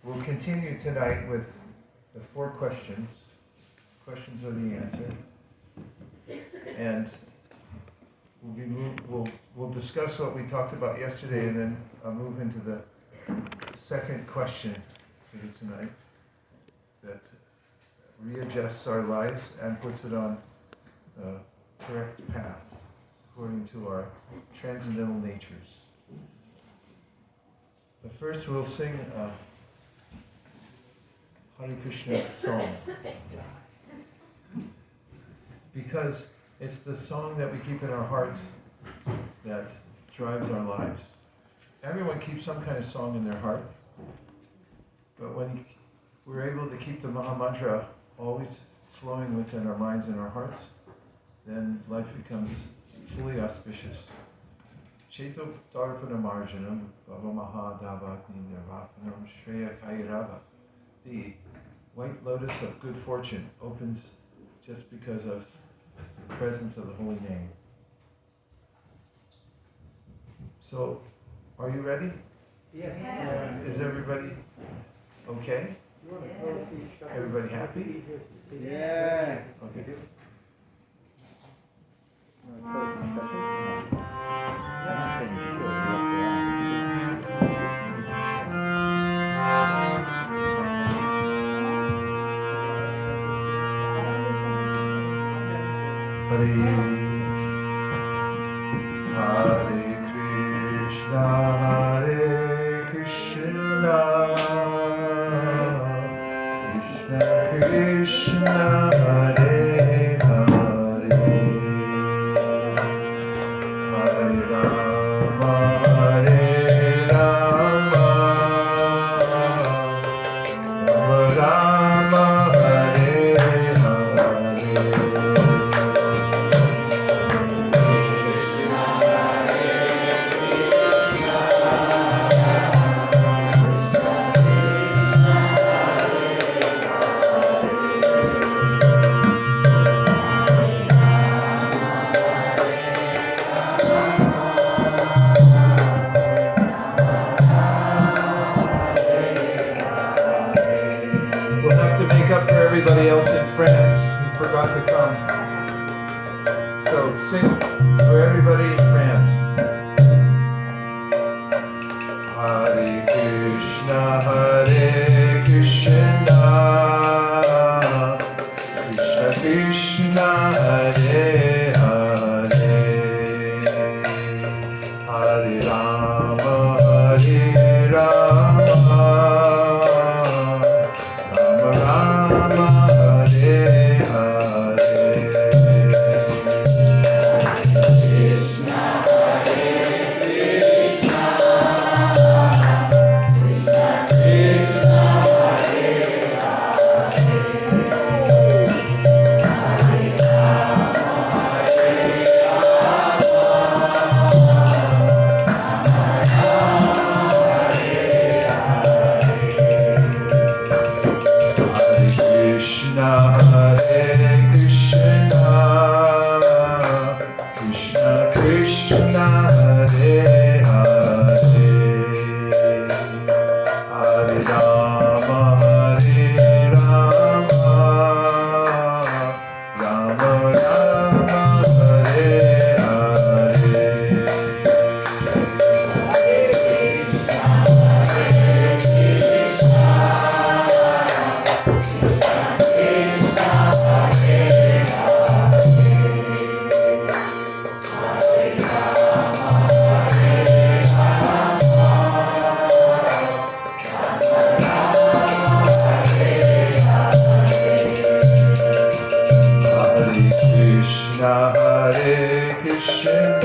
We'll continue tonight with the 4 questions. Questions are the answer. And we'll discuss what we talked about yesterday, and then I'll move into the second question for you tonight that readjusts our lives and puts it on the correct path according to our transcendental natures. But first we'll sing a Hare Krishna song, because it's the song that we keep in our hearts that drives our lives. Everyone keeps some kind of song in their heart, but when we're able to keep the Maha Mantra always flowing within our minds and our hearts, then life becomes fully auspicious. Cheto Darpana Marjanam Bhava Mahadavagni Nirvapanam Shreya Kairava. The white lotus of good fortune opens just because of the presence of the holy name. So, are you ready? Yes. Is everybody okay? Everybody happy? Yes. Okay. Hare Krishna, Krishna Krishna, Hare Hare, Hare Rama, Hare Rama, Rama Rama, Hare everybody else in France who forgot to come. So sing for everybody in France. Hare Krishna, Krishna Krishna, Hare Hare, Hare Rama, Hare Rama, Rama Hare Hare, Krishna Krishna, Krishna Krishna, Hare Hare, Hare Rama, Hare Rama, Krishna Krishna, Hare Hare, Hare Rama, Hare Rama, Rama Rama, Hare Hare, Hare Krishna,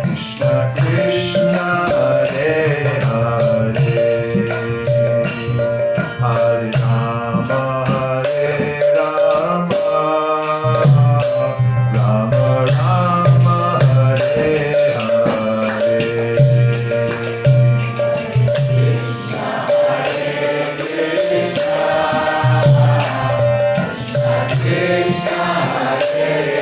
Krishna Krishna, Hare Hare, Hare Rama, Hare Rama, Rama Rama, Hare Hare, Krishna Hare Krishna, Krishna Hare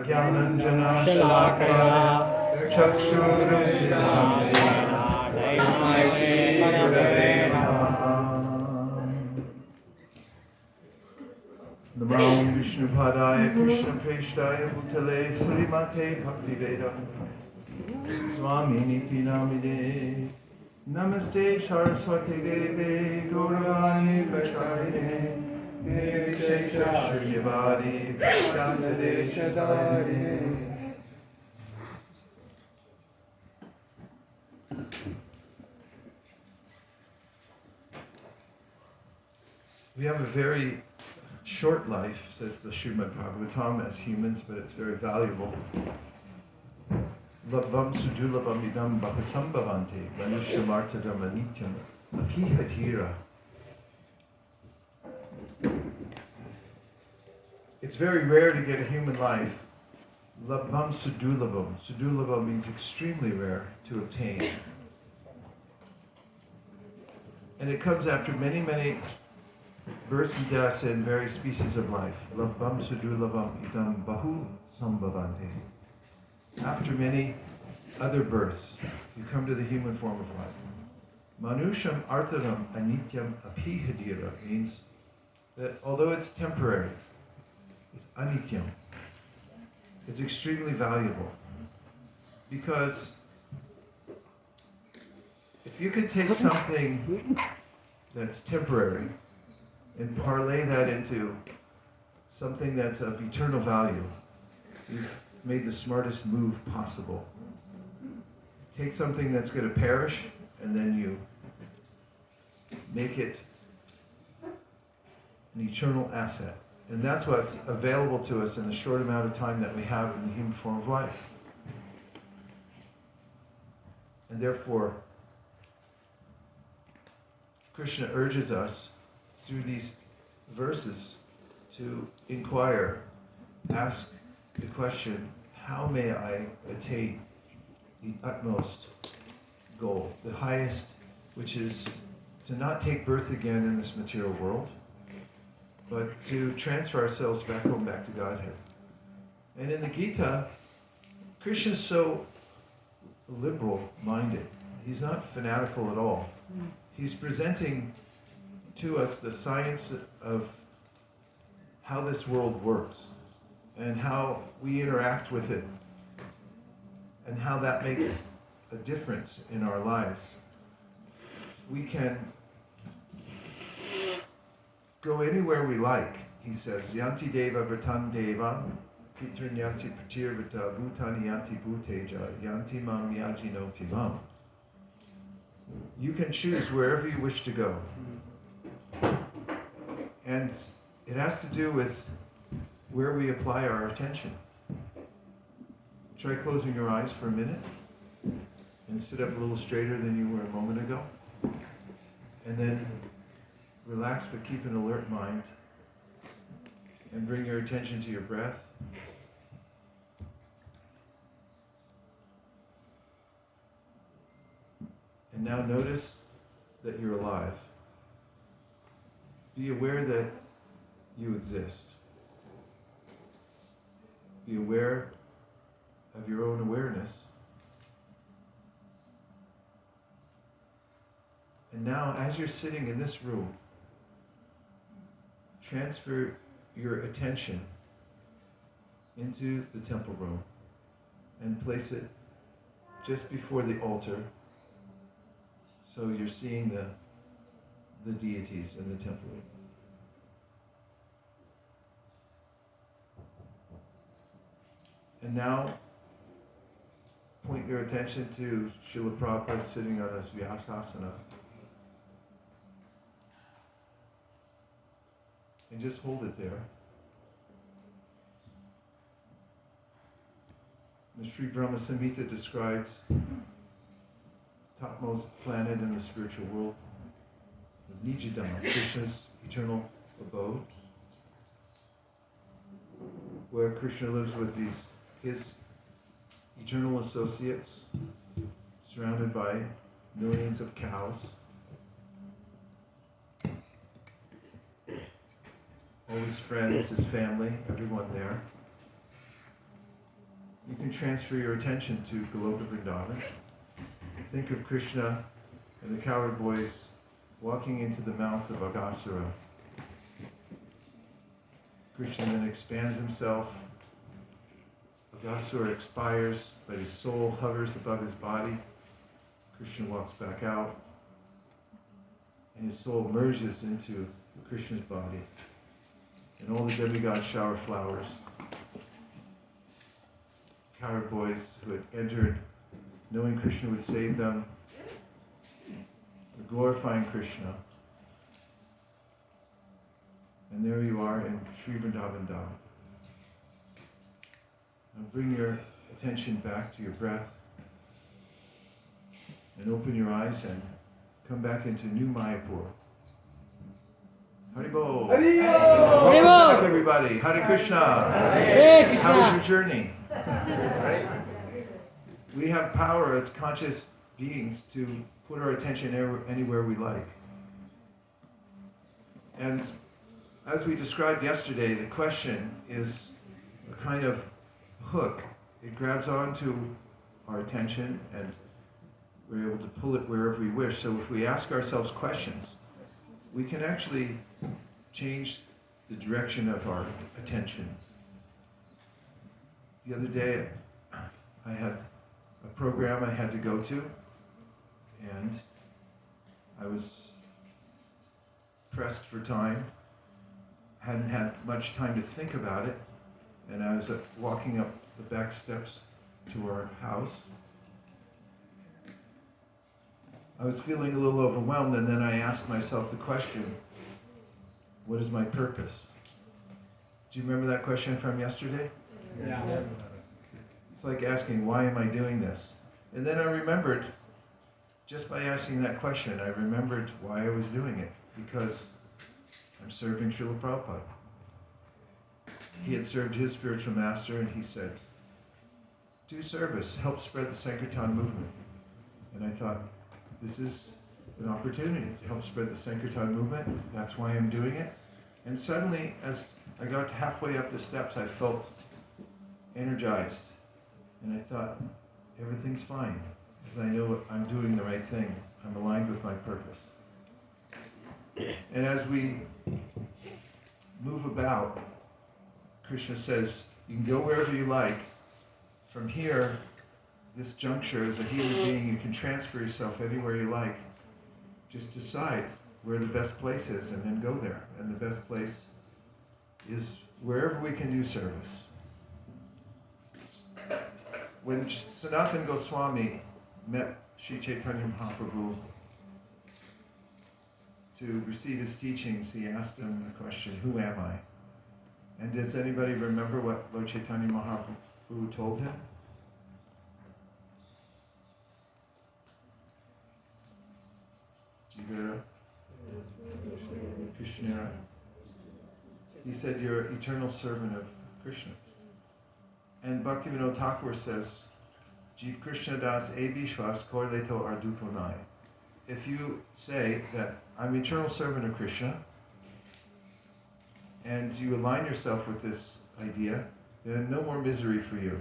Gyananjana Shalakaya Chakshurumilitam Tasmai Shri Gurave Namaha. Namo Vishnupadaya Krishna Preshtaya Bhutale Srimate Bhaktivedanta Swami Niti Namine Namaste Saraswati Deve Gauravani Pracharine Nirvishesha Shunyavadi Prasthantadesha Dharine. We have a very short life, says the Srimad Bhagavatam, as humans, but it's very valuable. Labvam sudulabam idam bhakasambhavante manusyamartadam anityam apihadhira. It's very rare to get a human life. Labvam sudulabam. Sudulabam means extremely rare to obtain. And it comes after many, many births and deaths in various species of life. Labvam sudulabam idam bahu sambhavante. After many other births, you come to the human form of life. Manusham artaram anityam apihadira means that although it's temporary, it's anityam. It's extremely valuable. Because if you could take something that's temporary and parlay that into something that's of eternal value, you've made the smartest move possible. Take something that's going to perish and then you make it an eternal asset. And that's what's available to us in the short amount of time that we have in the human form of life. And therefore, Krishna urges us through these verses to inquire, ask the question, how may I attain the utmost goal, the highest, which is to not take birth again in this material world, but to transfer ourselves back home, back to Godhead. And in the Gita, Krishna is so liberal-minded. He's not fanatical at all. He's presenting to us the science of how this world works and how we interact with it and how that makes a difference in our lives. We can go anywhere we like, he says. Yanti deva vratan devam, pitrin yanti pratir vrata, bhutani yanti bhuteja, yanti mam yajino pivam. You can choose wherever you wish to go. And it has to do with where we apply our attention. Try closing your eyes for a minute and sit up a little straighter than you were a moment ago. And then relax, but keep an alert mind. And bring your attention to your breath. And now notice that you're alive. Be aware that you exist. Be aware of your own awareness. And now, as you're sitting in this room, transfer your attention into the temple room and place it just before the altar, so you're seeing the deities in the temple room. And now, point your attention to Srila Prabhupada sitting on a Vyasasana. And just hold it there. The Sri Brahma Samhita describes the topmost planet in the spiritual world, Nijidama, Krishna's eternal abode, where Krishna lives with his eternal associates, surrounded by millions of cows. All his friends, his family, everyone there. you can transfer your attention to Goloka Vrindavan. Think of Krishna and the cowherd boys walking into the mouth of Aghasura. Krishna then expands himself. Aghasura expires, but his soul hovers above his body. Krishna walks back out, and his soul merges into Krishna's body. And all the demigods shower flowers. Cowherd boys who had entered, knowing Krishna would save them, glorifying Krishna. And there you are in Sri Vrindavan Dham. Now bring your attention back to your breath and open your eyes and come back into New Mayapur. Haribol! Haribol! Welcome back, everybody. Hare Krishna! Hare Krishna! How was your journey? We have power as conscious beings to put our attention anywhere we like. And as we described yesterday, the question is a kind of hook. It grabs onto our attention and we're able to pull it wherever we wish. So if we ask ourselves questions, we can actually change the direction of our attention. The other day, I had a program I had to go to, and I was pressed for time. Hadn't had much time to think about it, and I was walking up the back steps to our house. I was feeling a little overwhelmed, and then I asked myself the question, what is my purpose? Do you remember that question from yesterday? Yeah. It's like asking, why am I doing this? And then I remembered, just by asking that question, I remembered why I was doing it, because I'm serving Srila Prabhupada. He had served his spiritual master, and he said, do service, help spread the Sankirtan movement. And I thought, this is an opportunity to help spread the Sankirtan movement. That's why I'm doing it. And suddenly, as I got halfway up the steps, I felt energized. And I thought, everything's fine, because I know I'm doing the right thing. I'm aligned with my purpose. And as we move about, Krishna says, you can go wherever you like. From here, this juncture, as a human being, you can transfer yourself anywhere you like. Just decide where the best place is and then go there. And the best place is wherever we can do service. When Sanatana Goswami met Sri Chaitanya Mahaprabhu to receive his teachings, he asked him the question, who am I? And does anybody remember what Lord Chaitanya Mahaprabhu told him? Jivara, Krishnara. He said, you're an eternal servant of Krishna. And Bhaktivinoda Thakur says, Jiv Krishna das e bishwas korleto arduponai. If you say that I'm eternal servant of Krishna, and you align yourself with this idea, then no more misery for you.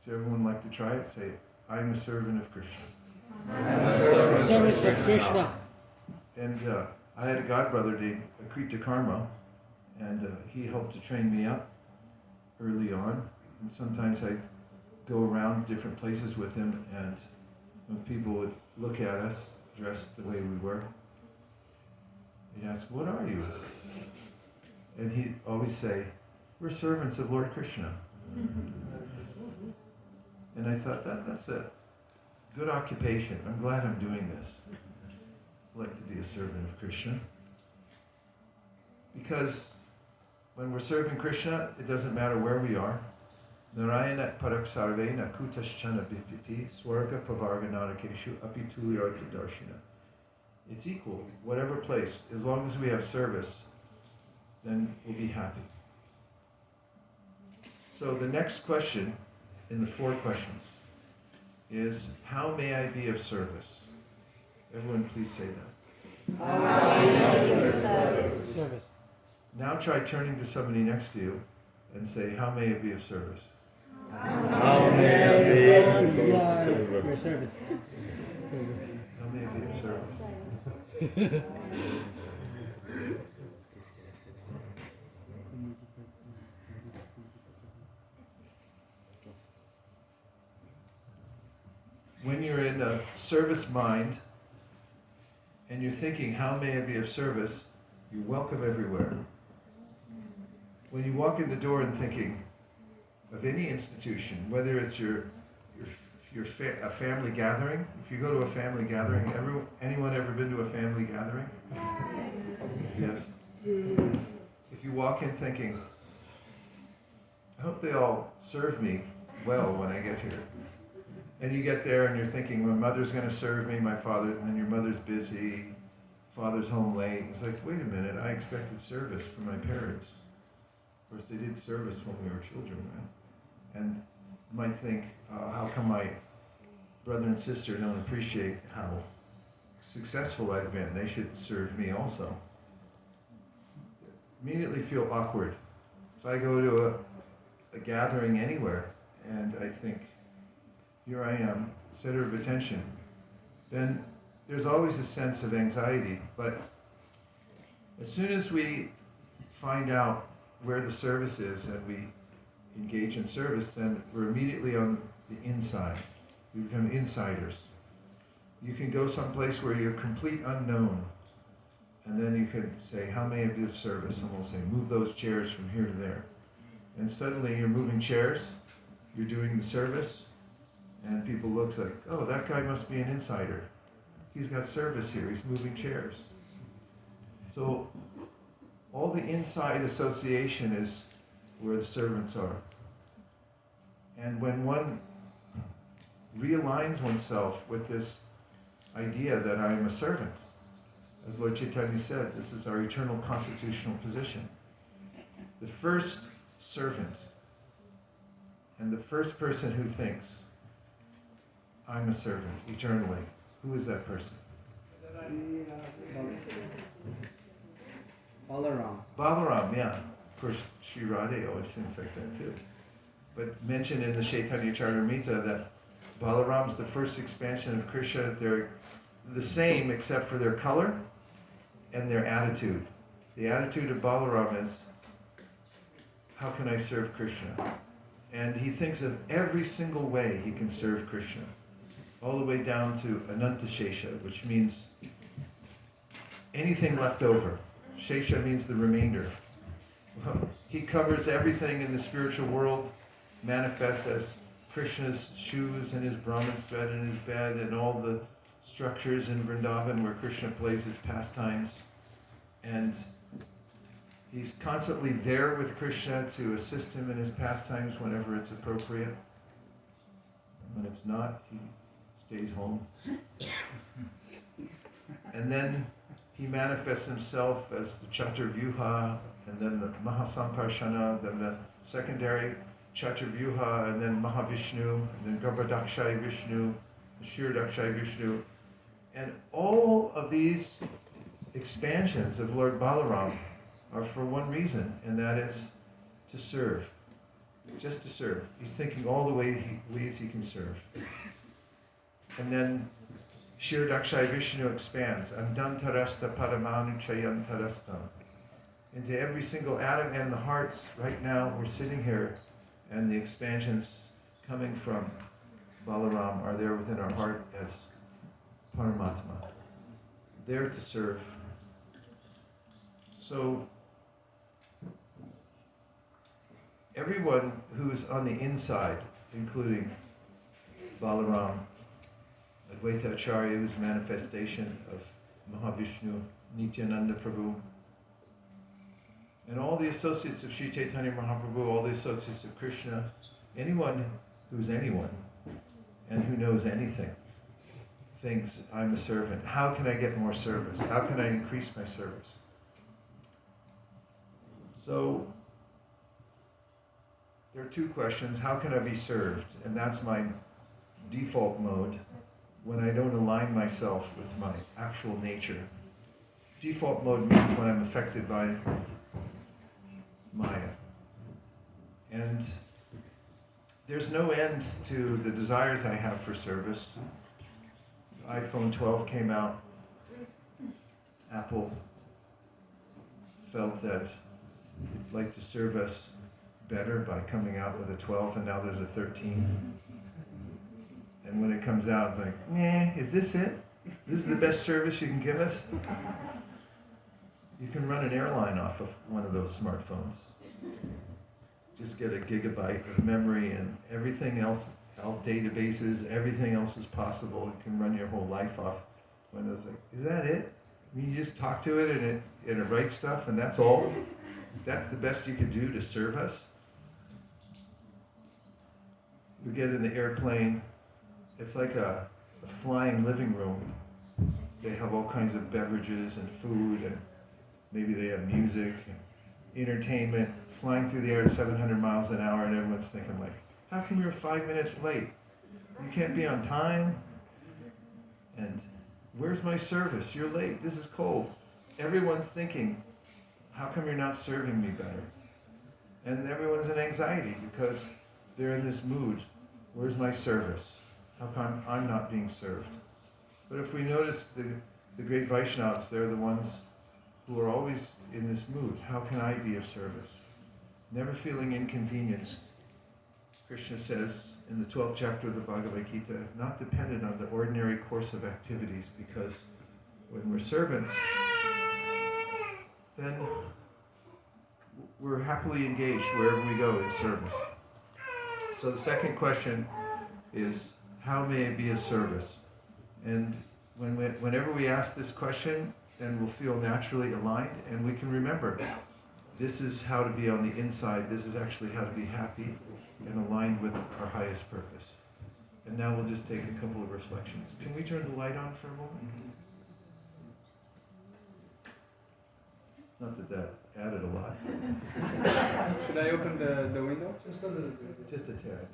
So everyone like to try it? Say, I'm a servant of Krishna. Servant of Krishna. And I had a godbrother named Krita Karma, and he helped to train me up early on. And sometimes I'd go around different places with him, and when people would look at us dressed the way we were, he'd ask, what are you? And he'd always say, we're servants of Lord Krishna. And I thought, that's a good occupation. I'm glad I'm doing this. I'd like to be a servant of Krishna. Because when we're serving Krishna, it doesn't matter where we are. Narayana parak sarve na kutaschana bipiti swarga pavarga narakeshu apitulyartha darshana. It's equal, whatever place. As long as we have service, then we'll be happy. So the next question in the 4 questions is, how may I be of service? Everyone please say that. Service. Now try turning to somebody next to you and say, how may it be of service? How may I be of service? Your service. How may it be of service? When you're in a service mind and you're thinking, how may I be of service? You're welcome everywhere. When you walk in the door and thinking of any institution, whether it's a family gathering, if you go to a family gathering, anyone ever been to a family gathering? Yes. If you walk in thinking, I hope they all serve me well when I get here. And you get there and you're thinking, my mother's going to serve me, my father, and then your mother's busy, father's home late. It's like, wait a minute, I expected service from my parents. Of course, they did service when we were children, right? And you might think, how come my brother and sister don't appreciate how successful I've been? They should serve me also. Immediately feel awkward. If I go to a gathering anywhere and I think, here I am, center of attention, then there's always a sense of anxiety. But as soon as we find out where the service is and we engage in service, then we're immediately on the inside. We become insiders. You can go someplace where you're complete unknown, and then you can say, how may I be of service? And we'll say, move those chairs from here to there. And suddenly you're moving chairs, you're doing the service, and people look like, oh, that guy must be an insider. He's got service here, he's moving chairs. So all the inside association is where the servants are. And when one realigns oneself with this idea that I am a servant, as Lord Chaitanya said, this is our eternal constitutional position. The first servant and the first person who thinks, I'm a servant eternally, who is that person? Balaram. Balaram, yeah. Of course, Sri Radhe always thinks like that too. But mentioned in the Chaitanya Charitamrita that Balaram's the first expansion of Krishna. They're the same except for their color and their attitude. The attitude of Balaram is, how can I serve Krishna? And he thinks of every single way he can serve Krishna, all the way down to Ananta Shesha, which means anything left over. Shesha means the remainder. He covers everything in the spiritual world, manifests as Krishna's shoes and his Brahman thread and his bed and all the structures in Vrindavan where Krishna plays his pastimes. And he's constantly there with Krishna to assist him in his pastimes whenever it's appropriate. When it's not, he stays home. And then he manifests himself as the Chaturvyuha, and then the Mahasamkarshana, then the secondary Chaturvyuha, and then Mahavishnu, and then Garbhadakshay Vishnu, Kshirodakshay Vishnu. And all of these expansions of Lord Balaram are for one reason, and that is to serve. Just to serve. He's thinking all the ways he can serve. And then Kshirodakshay Vishnu expands, Andantarasta Paramanu Chayantarasta. Into every single atom and the hearts. Right now we're sitting here and the expansions coming from Balaram are there within our heart as Paramatma. There to serve. So everyone who's on the inside, including Balaram, Advaita Acharya, who's manifestation of Mahavishnu, Nityananda Prabhu, and all the associates of Sri Chaitanya Mahaprabhu, all the associates of Krishna, anyone who's anyone and who knows anything, thinks, I'm a servant. How can I get more service? How can I increase my service? So, there are two questions. How can I be served? And that's my default mode when I don't align myself with my actual nature. Default mode means when I'm affected by Maya. And there's no end to the desires I have for service. iPhone 12 came out. Apple felt that they'd like to serve us better by coming out with a 12, and now there's a 13. And when it comes out, it's like, nah, is this it? This is the best service you can give us? You can run an airline off of one of those smartphones. Just get a gigabyte of memory and everything else, all databases, everything else is possible. You can run your whole life off one of those. Like, is that it? I mean, you just talk to it and it writes stuff and that's all? That's the best you could do to serve us? We get in the airplane, it's like a flying living room. They have all kinds of beverages and food, and maybe they have music and entertainment, flying through the air at 700 miles an hour, and everyone's thinking like, how come you're 5 minutes late? You can't be on time? And where's my service? You're late, this is cold. Everyone's thinking, how come you're not serving me better? And everyone's in anxiety because they're in this mood. Where's my service? How come I'm not being served? But if we notice the great Vaishnavas, they're the ones who are always in this mood. How can I be of service? Never feeling inconvenienced. Krishna says in the 12th chapter of the Bhagavad Gita, not dependent on the ordinary course of activities, because when we're servants, then we're happily engaged wherever we go in service. So the second question is, how may it be of service? And whenever we ask this question, then we'll feel naturally aligned, and we can remember, this is how to be on the inside, this is actually how to be happy and aligned with our highest purpose. And now we'll just take a couple of reflections. Can we turn the light on for a moment? Not that added a lot. Should I open the window? Just a little bit. Just a tad.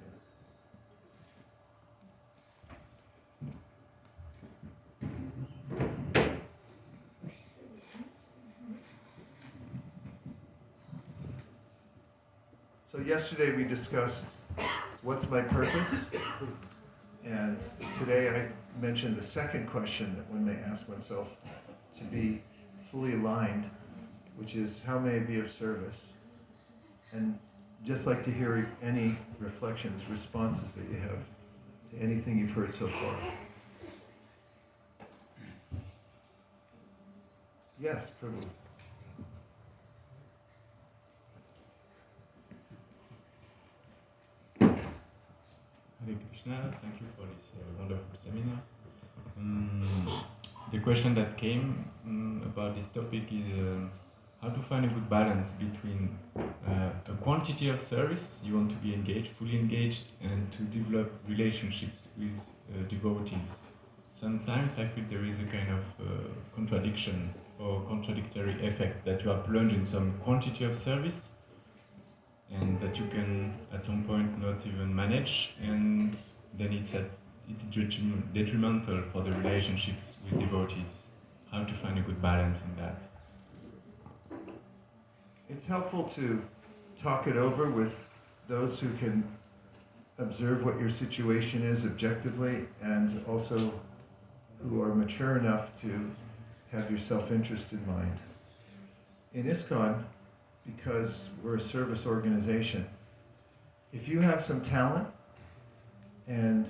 So yesterday we discussed what's my purpose, and today I mentioned the second question that one may ask oneself to be fully aligned, which is how may I be of service? And just like to hear any reflections, responses that you have to anything you've heard so far. Yes, Prabhu. Hare Krishna, thank you for this wonderful seminar. The question that came about this topic is how to find a good balance between a quantity of service, you want to be engaged, fully engaged, and to develop relationships with devotees. Sometimes I feel there is a kind of contradiction or contradictory effect that you are plunged in some quantity of service and that you can at some point not even manage, and then it's detrimental for the relationships with devotees. How to find a good balance in that? It's helpful to talk it over with those who can observe what your situation is objectively, and also who are mature enough to have your self-interest in mind. In ISKCON, because we're a service organization, if you have some talent and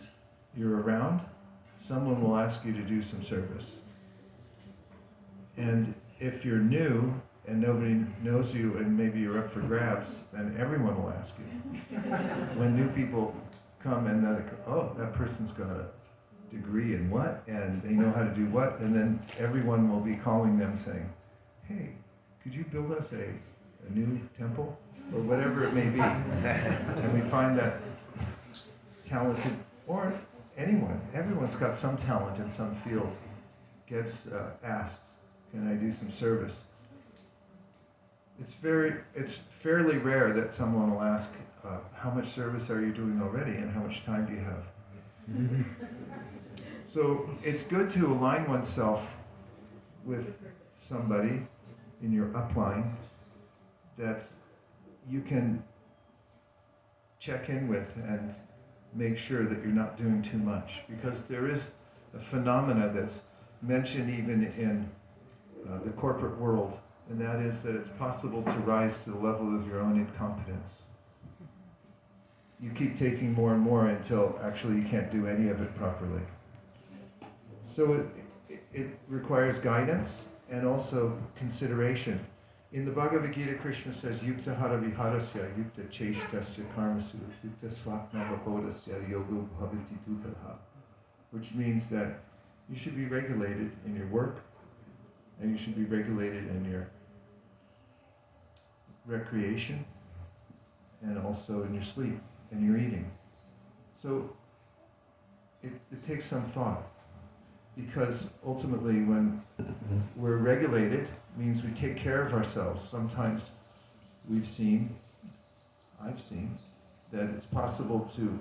you're around, someone will ask you to do some service. And if you're new and nobody knows you and maybe you're up for grabs, then everyone will ask you. When new people come and they're like, oh, that person's got a degree in what, and they know how to do what, and then everyone will be calling them saying, hey, could you build us a new temple? Or whatever it may be. And we find that talented, or anyone, everyone's got some talent in some field, gets asked, can I do some service? It's fairly rare that someone will ask, how much service are you doing already and how much time do you have? So it's good to align oneself with somebody in your upline that you can check in with and make sure that you're not doing too much. Because there is a phenomena that's mentioned even in the corporate world, and that is that it's possible to rise to the level of your own incompetence. You keep taking more and more until actually you can't do any of it properly. So it requires guidance and also consideration. In the Bhagavad Gita, Krishna says, Yukta hara viharasya, yukta cheshtasya karmasu, yukta swapna vabodasya yogo bhavati dukkha, which means that you should be regulated in your work, and you should be regulated in your recreation, and also in your sleep and your eating. So it takes some thought, because ultimately when we're regulated, means we take care of ourselves. Sometimes I've seen, that it's possible to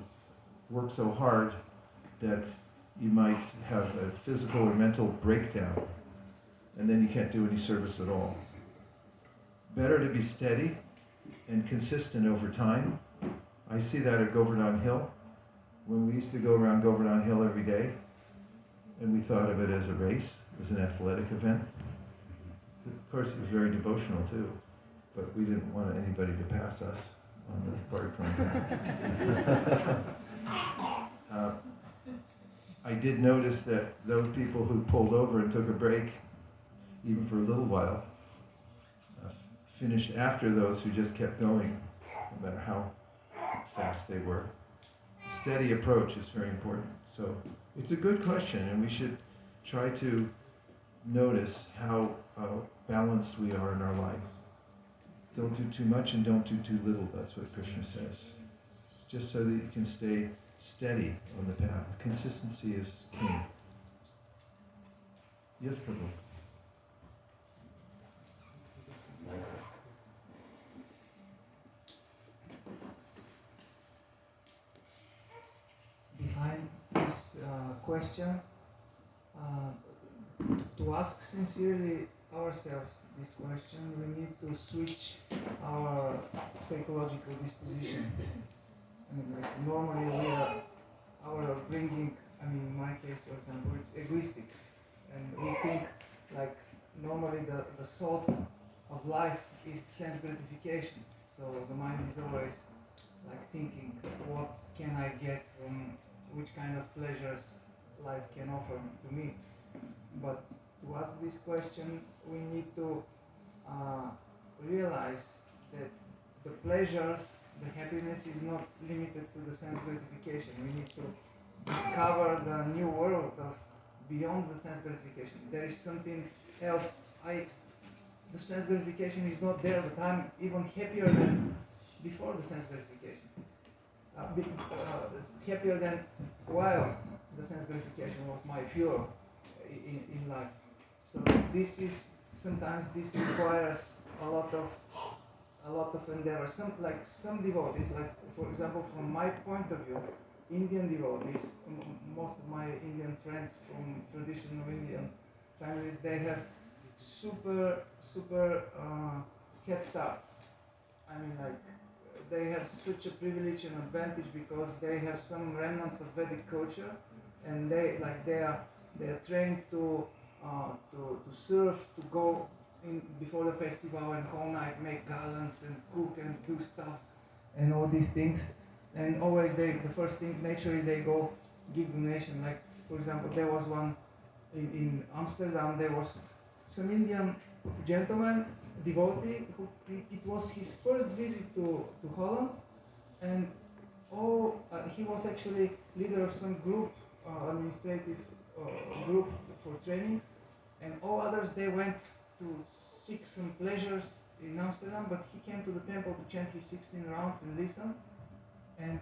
work so hard that you might have a physical or mental breakdown, and then you can't do any service at all. Better to be steady and consistent over time. I see that at Govardhan Hill. When we used to go around Govardhan Hill every day, and we thought of it as a race, it was an athletic event. Of course, it was very devotional too, but we didn't want anybody to pass us on the parkrun. I did notice that those people who pulled over and took a break, even for a little while, finished after those who just kept going, no matter how fast they were. Steady approach is very important. So it's a good question, and we should try to notice how balanced we are in our life. Don't do too much and don't do too little, that's what Krishna says. Just so that you can stay steady on the path. Consistency is king. Yes, Prabhu. Behind this question, to ask sincerely ourselves this question, we need to switch our psychological disposition. I mean, like normally our upbringing, in my case, for example, it's egoistic, and we think like normally the thought of life is sense gratification. So the mind is always like thinking, what can I get from which kind of pleasures life can offer to me. But to ask this question, we need to realize that the pleasures, the happiness is not limited to the sense gratification. We need to discover the new world of beyond the sense gratification. There is something else. The sense gratification is not there, but I'm even happier than before the sense gratification. Happier than while the sense gratification was my fuel in life. So sometimes this requires a lot of endeavor. Some devotees, like for example, from my point of view, Indian devotees, most of my Indian friends from traditional Indian families, they have super head start. They have such a privilege and advantage because they have some remnants of Vedic culture, and they are trained to serve, to go in before the festival and whole night make garlands and cook and do stuff and all these things. And always the first thing naturally they go give donation. Like for example, there was one in Amsterdam. There was some Indian gentleman, devotee, who it was his first visit to Holland, and he was actually leader of some group, administrative group for training, and all others they went to seek some pleasures in Amsterdam, but he came to the temple to chant his 16 rounds and listen, and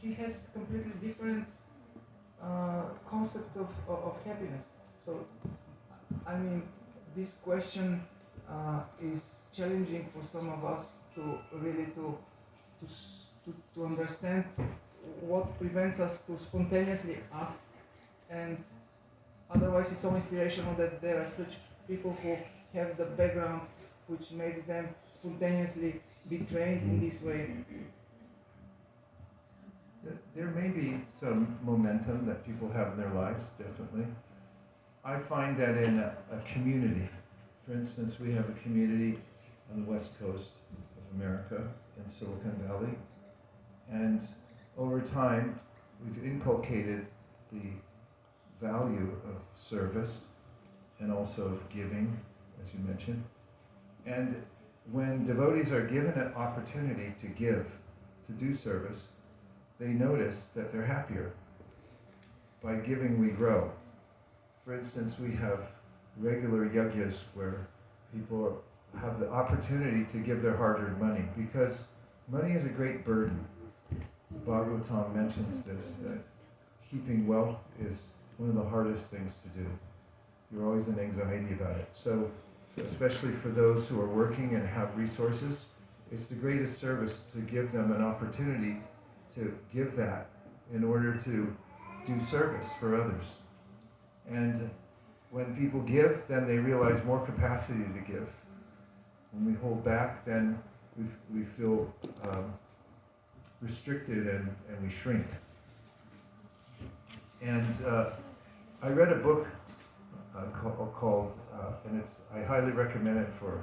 he has completely different concept of happiness. So this question is challenging for some of us to really to understand what prevents us to spontaneously ask, and otherwise it's so inspirational that there are such people who have the background which makes them spontaneously be trained in this way. There may be some momentum that people have in their lives, definitely. I find that in a community, for instance, we have a community on the west coast of America in Silicon Valley, and over time we've inculcated the value of service and also of giving, as you mentioned. And when devotees are given an opportunity to give, to do service, they notice that they're happier. By giving, we grow. For instance, we have regular yajnas where people have the opportunity to give their hard-earned money, because money is a great burden. Bhagavatam mentions this, that keeping wealth is one of the hardest things to do. You're always in anxiety about it. So, especially for those who are working and have resources, it's the greatest service to give them an opportunity to give that in order to do service for others. And when people give, then they realize more capacity to give. When we hold back, then we feel restricted and we shrink. And I read a book called, and I highly recommend it for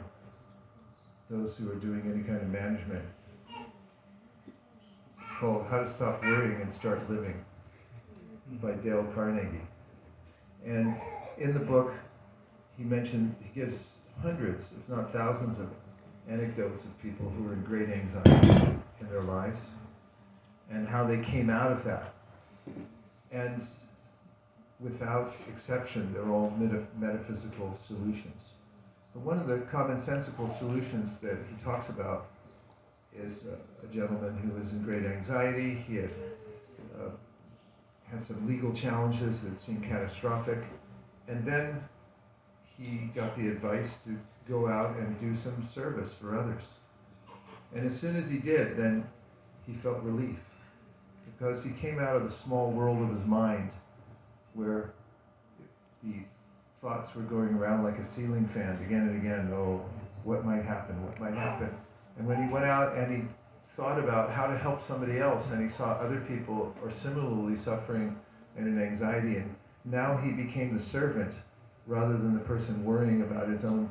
those who are doing any kind of management. It's called How to Stop Worrying and Start Living by Dale Carnegie. And in the book, he gives hundreds, if not thousands, of anecdotes of people who are in great anxiety in their lives and how they came out of that. And without exception, they're all metaphysical solutions. But one of the commonsensical solutions that he talks about is a gentleman who was in great anxiety. He had some legal challenges that seemed catastrophic, and then he got the advice to go out and do some service for others. And as soon as he did, then he felt relief, because he came out of the small world of his mind where the thoughts were going around like a ceiling fan again and again. Oh, what might happen? What might happen? And when he went out and he thought about how to help somebody else, and he saw other people are similarly suffering and in anxiety, and now he became the servant rather than the person worrying about his own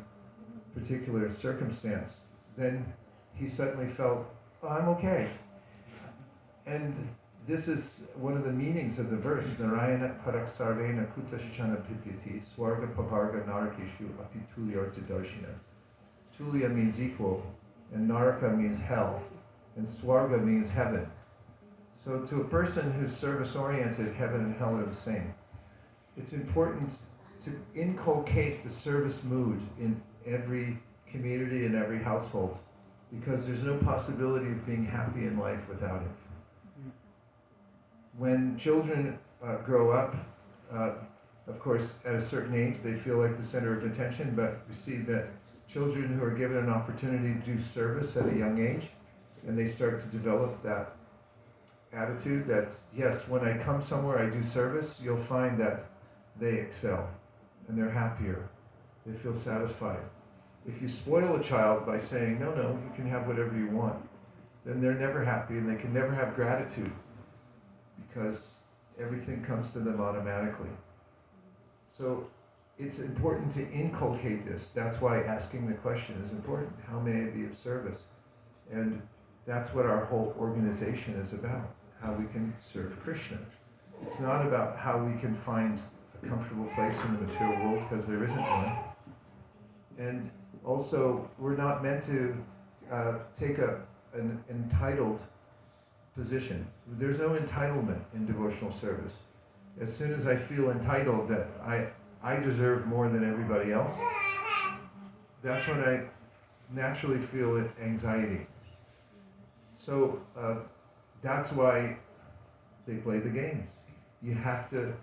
particular circumstance, then he suddenly felt, oh, I'm okay. And this is one of the meanings of the verse, Narayana Paraksarvena Kutaschana Pipyati, Swarga Pavarga Narakishu Apitulyarta Darshina. Tulya means equal, and Naraka means hell, and Swarga means heaven. So to a person who's service-oriented, heaven and hell are the same. It's important to inculcate the service mood in every community and every household, because there's no possibility of being happy in life without it. When children grow up, of course, at a certain age, they feel like the center of attention, but we see that children who are given an opportunity to do service at a young age, and they start to develop that attitude that, yes, when I come somewhere, I do service, you'll find that they excel, and they're happier. They feel satisfied. If you spoil a child by saying, no, you can have whatever you want, then they're never happy, and they can never have gratitude, because everything comes to them automatically. So it's important to inculcate this. That's why asking the question is important. How may I be of service? And that's what our whole organization is about, how we can serve Krishna. It's not about how we can find a comfortable place in the material world, because there isn't one. And also, we're not meant to take an entitled position. There's no entitlement in devotional service. As soon as I feel entitled that I deserve more than everybody else, that's when I naturally feel anxiety. So that's why they play the games. You have to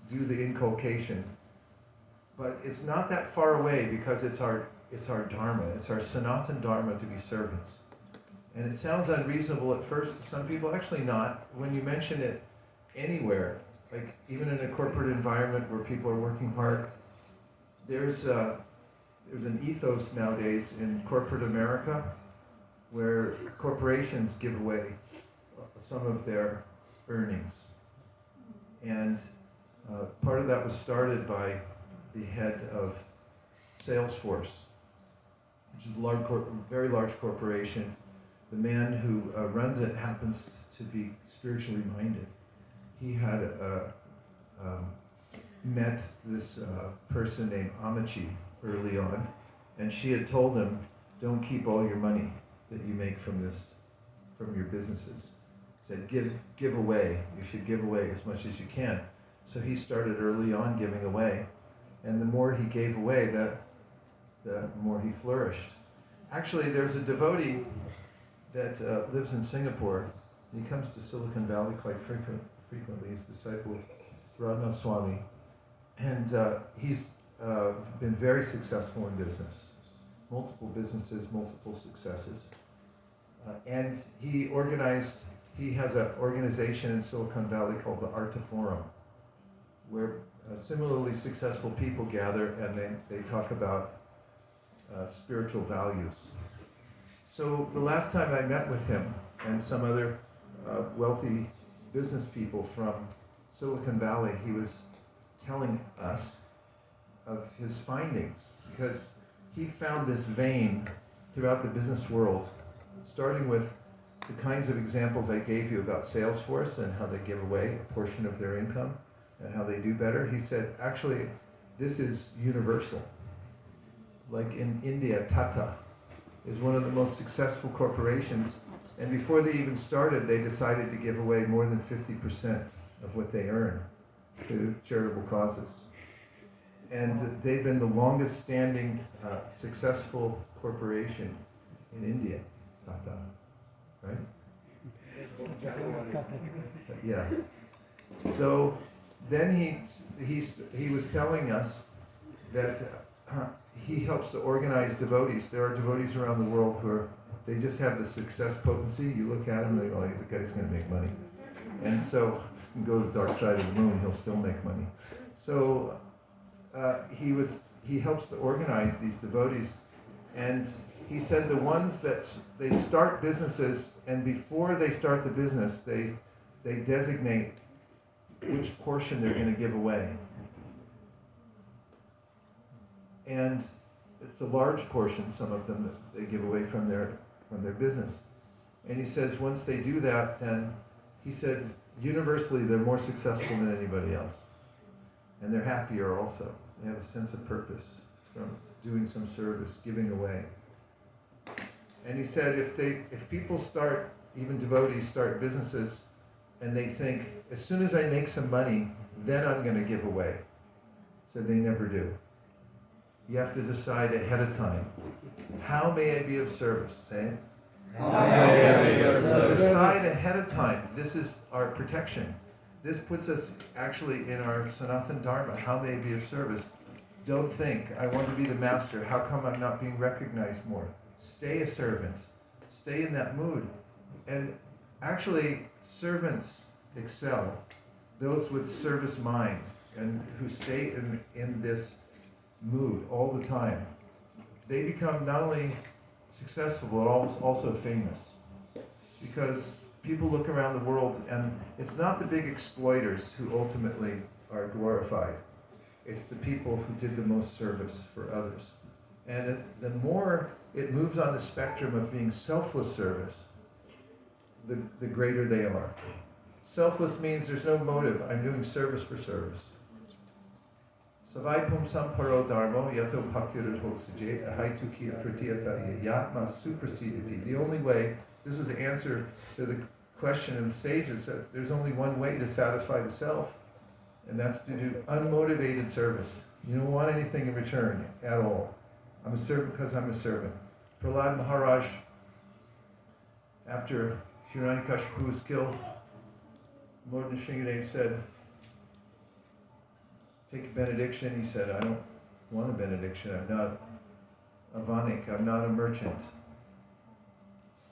do the inculcation. But it's not that far away, because it's our dharma, it's our Sanatan dharma to be servants. And it sounds unreasonable at first to some people, actually not. When you mention it anywhere, like even in a corporate environment where people are working hard, there's an ethos nowadays in corporate America where corporations give away some of their earnings. And part of that was started by the head of Salesforce, which is a very large corporation. The man who runs it happens to be spiritually minded. He had met this person named Amachi early on, and she had told him, don't keep all your money that you make from your businesses. Said, give away. You should give away as much as you can. So he started early on giving away, and the more he gave away, the more he flourished. Actually, there's a devotee that lives in Singapore. He comes to Silicon Valley quite frequently. He's a disciple of Radha Swami, and he's been very successful in business. Multiple businesses, multiple successes. And he has an organization in Silicon Valley called the Arta Forum, where similarly successful people gather and they talk about spiritual values. So the last time I met with him and some other wealthy business people from Silicon Valley, he was telling us of his findings, because he found this vein throughout the business world, starting with the kinds of examples I gave you about Salesforce and how they give away a portion of their income and how they do better. He said, actually, this is universal. Like in India, Tata is one of the most successful corporations, and before they even started, they decided to give away more than 50% of what they earn to charitable causes. And they've been the longest standing successful corporation in India, Tata, right? Yeah. So then he was telling us that he helps to organize devotees. There are devotees around the world they just have the success potency. You look at him, they go, oh, the guy's going to make money. And so you can go to the dark side of the moon, he'll still make money. So he helps to organize these devotees, and he said the ones that they start businesses, and before they start the business, they designate which portion they're going to give away. And it's a large portion, some of them, that they give away from their business. And he says once they do that, then he said universally they're more successful than anybody else. And they're happier also. They have a sense of purpose from doing some service, giving away. And he said if people start, even devotees start businesses, and they think, as soon as I make some money, then I'm going to give away. So they never do. You have to decide ahead of time. How may I be of service? Say it. How may I be of service? Decide ahead of time. This is our protection. This puts us actually in our Sanatana Dharma. How may I be of service? Don't think, I want to be the master. How come I'm not being recognized more? Stay a servant. Stay in that mood. And actually, servants excel. Those with service mind and who stay in this mood all the time, they become not only successful but also famous, because people look around the world and it's not the big exploiters who ultimately are glorified. It's the people who did the most service for others. And the more it moves on the spectrum of being selfless service, the greater they are. Selfless means there's no motive. I'm doing service for service. Savai pumsam paro dharmo yato bhaktiradhoksije ahaituki pratiyata yatma suprasiditi. The only way, this is the answer to the question of the sages, that there's only one way to satisfy the self, and that's to do unmotivated service. You don't want anything in return at all. I'm a servant because I'm a servant. Prahlad Maharaj, after Hiranyakashipu was killed, Lord Nrsimhadev said, take a benediction. He said, I don't want a benediction. I'm not a vanik. I'm not a merchant.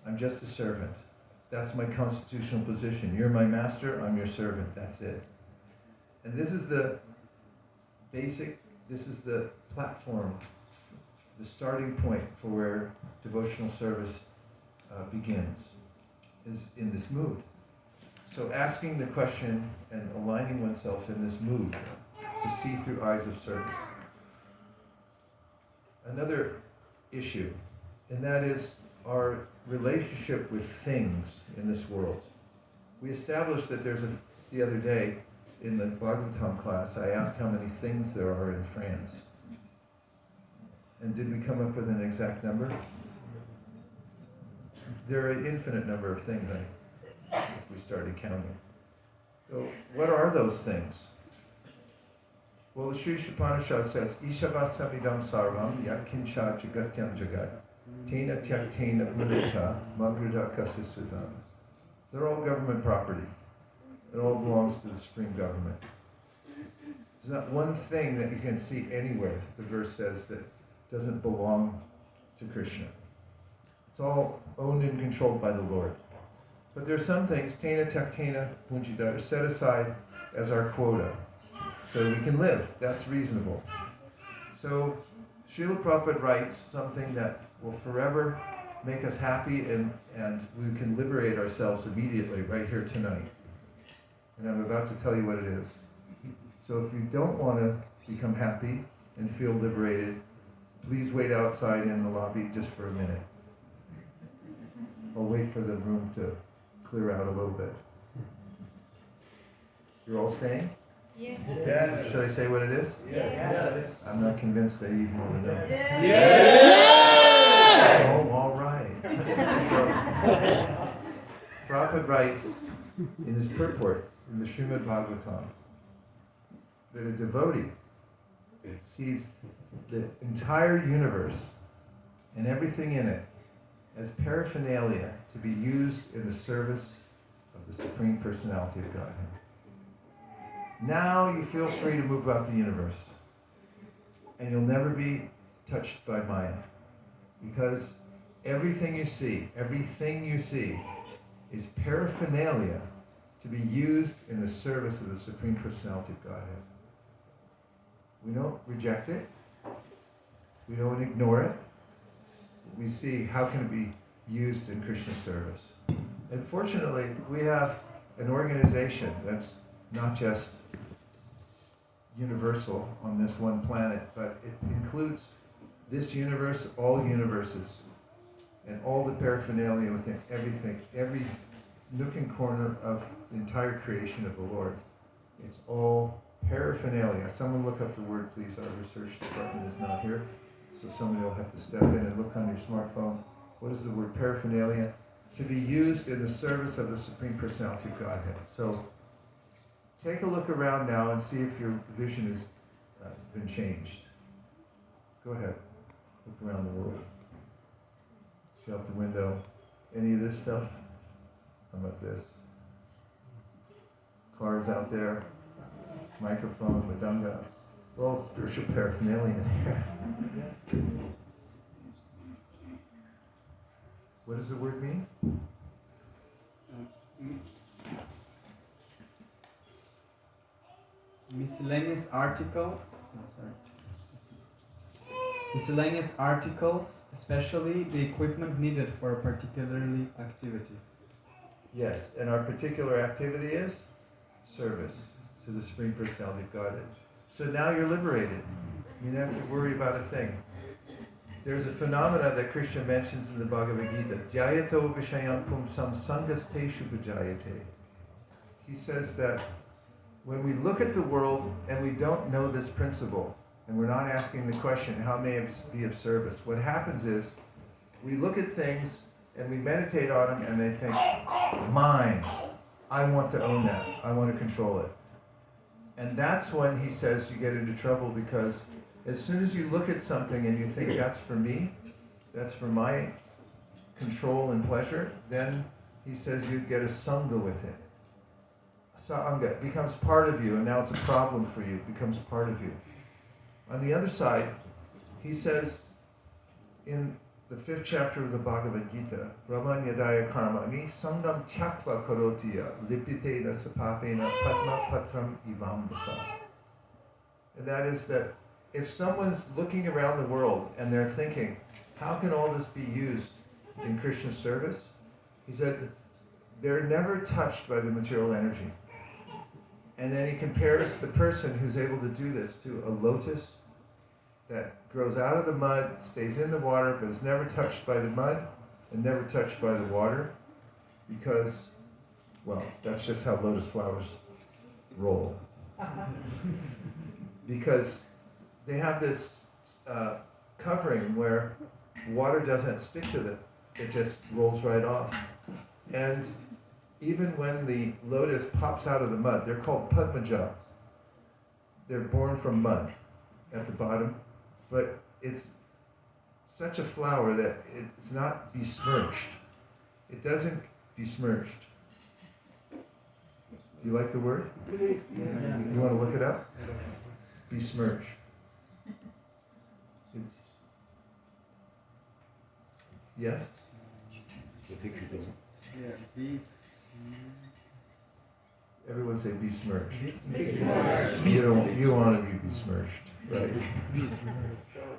I'm just a servant. That's my constitutional position. You're my master. I'm your servant. That's it. And this is the platform, the starting point for where devotional service begins, is in this mood. So asking the question and aligning oneself in this mood to see through eyes of service. Another issue, and that is our relationship with things in this world. We established that the other day in the Bhagavatam class, I asked how many things there are in France. And did we come up with an exact number? There are an infinite number of things, if we started counting. So what are those things? Well, the Sri Upanishad says, Ishavassamidam sarvam yatkinsha jagatyam jagat tena tyaktena unita magridaka sisudam. They're all government property. It all belongs to the Supreme Government. There's not one thing that you can see anywhere, the verse says, that doesn't belong to Krishna. It's all owned and controlled by the Lord. But there are some things, tena taktena punjita, are set aside as our quota, so we can live. That's reasonable. So Srila Prabhupada writes something that will forever make us happy, and we can liberate ourselves immediately right here tonight. And I'm about to tell you what it is. So if you don't want to become happy and feel liberated, please wait outside in the lobby just for a minute. I'll wait for the room to clear out a little bit. You're all staying? Yes. Yes. Should I say what it is? Yes. I'm not convinced that you even want to know. Yes! Oh, all right. So, Prabhupada writes in his purport in the Srimad Bhagavatam that a devotee sees the entire universe and everything in it as paraphernalia to be used in the service of the Supreme Personality of Godhead. Now you feel free to move about the universe, and you'll never be touched by Maya, because everything you see is paraphernalia to be used in the service of the Supreme Personality of Godhead. We don't reject it. We don't ignore it. We see how can it be used in Krishna's service. And fortunately, we have an organization that's not just universal on this one planet, but it includes this universe, all universes, and all the paraphernalia within everything, every nook and corner of the entire creation of the Lord. It's all paraphernalia. Someone look up the word, please. Our research department is not here, so somebody will have to step in and look on your smartphone. What is the word paraphernalia? To be used in the service of the Supreme Personality of Godhead. So take a look around now and see if your vision has been changed. Go ahead. Look around the world. See out the window. Any of this stuff? How about this? Cars out there. Microphone, madanga. All spiritual paraphernalia in here. What does the word mean? Miscellaneous article. Miscellaneous articles, especially the equipment needed for a particularly activity. Yes, and our particular activity is service to the Supreme Personality of Godhead. So now you're liberated. You don't have to worry about a thing. There's a phenomena that Krishna mentions in the Bhagavad Gita. Jayato vishayam pumsam sangasteshu bhajayate. He says that when we look at the world and we don't know this principle, and we're not asking the question, how may it be of service? What happens is, we look at things and we meditate on them and they think, mine, I want to own that, I want to control it. And that's when he says you get into trouble, because as soon as you look at something and you think that's for me, that's for my control and pleasure, then he says you get a sangha with it. Sangha becomes part of you, and now it's a problem for you, it becomes part of you. On the other side, he says in the 5th chapter of the Bhagavad Gita, Brahmanyadaya karmani sangam chakva karotiya lipitena sapapena padma patram ivambasa. And that is that if someone's looking around the world and they're thinking, how can all this be used in Krishna's service? He said, they're never touched by the material energy. And then he compares the person who's able to do this to a lotus that grows out of the mud, stays in the water, but is never touched by the mud and never touched by the water, because, well, that's just how lotus flowers roll. Because they have this covering where water doesn't stick to them. It just rolls right off. And even when the lotus pops out of the mud, they're called Padmaja. They're born from mud at the bottom, but it's such a flower that it's not besmirched. It doesn't besmirched. Do you like the word? Please. You want to look it up? Besmirch. It's yes. Yeah, these. Everyone say besmirch. Besmirched. You don't want to be besmirched, right?